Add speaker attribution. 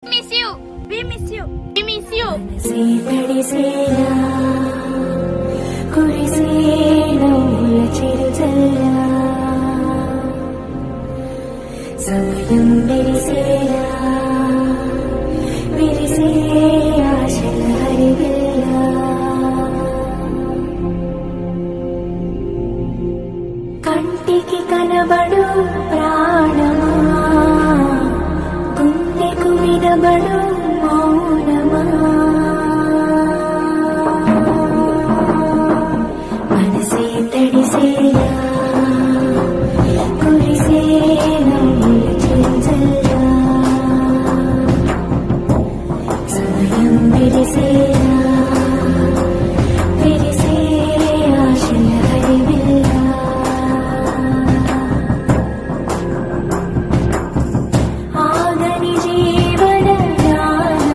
Speaker 1: miss you we miss you we miss you
Speaker 2: తడిసేలా కురిసేలా చిరుజల్లా సమయం విరిసేలా విరిసే ఆశల హరివిల్లా కంటికి కనబడు ప్రాణమా గుండెకు వినబడు మౌనమా మనసే తడిసేలా కురిసేలా చిరుజల్లా సమయం విరిసే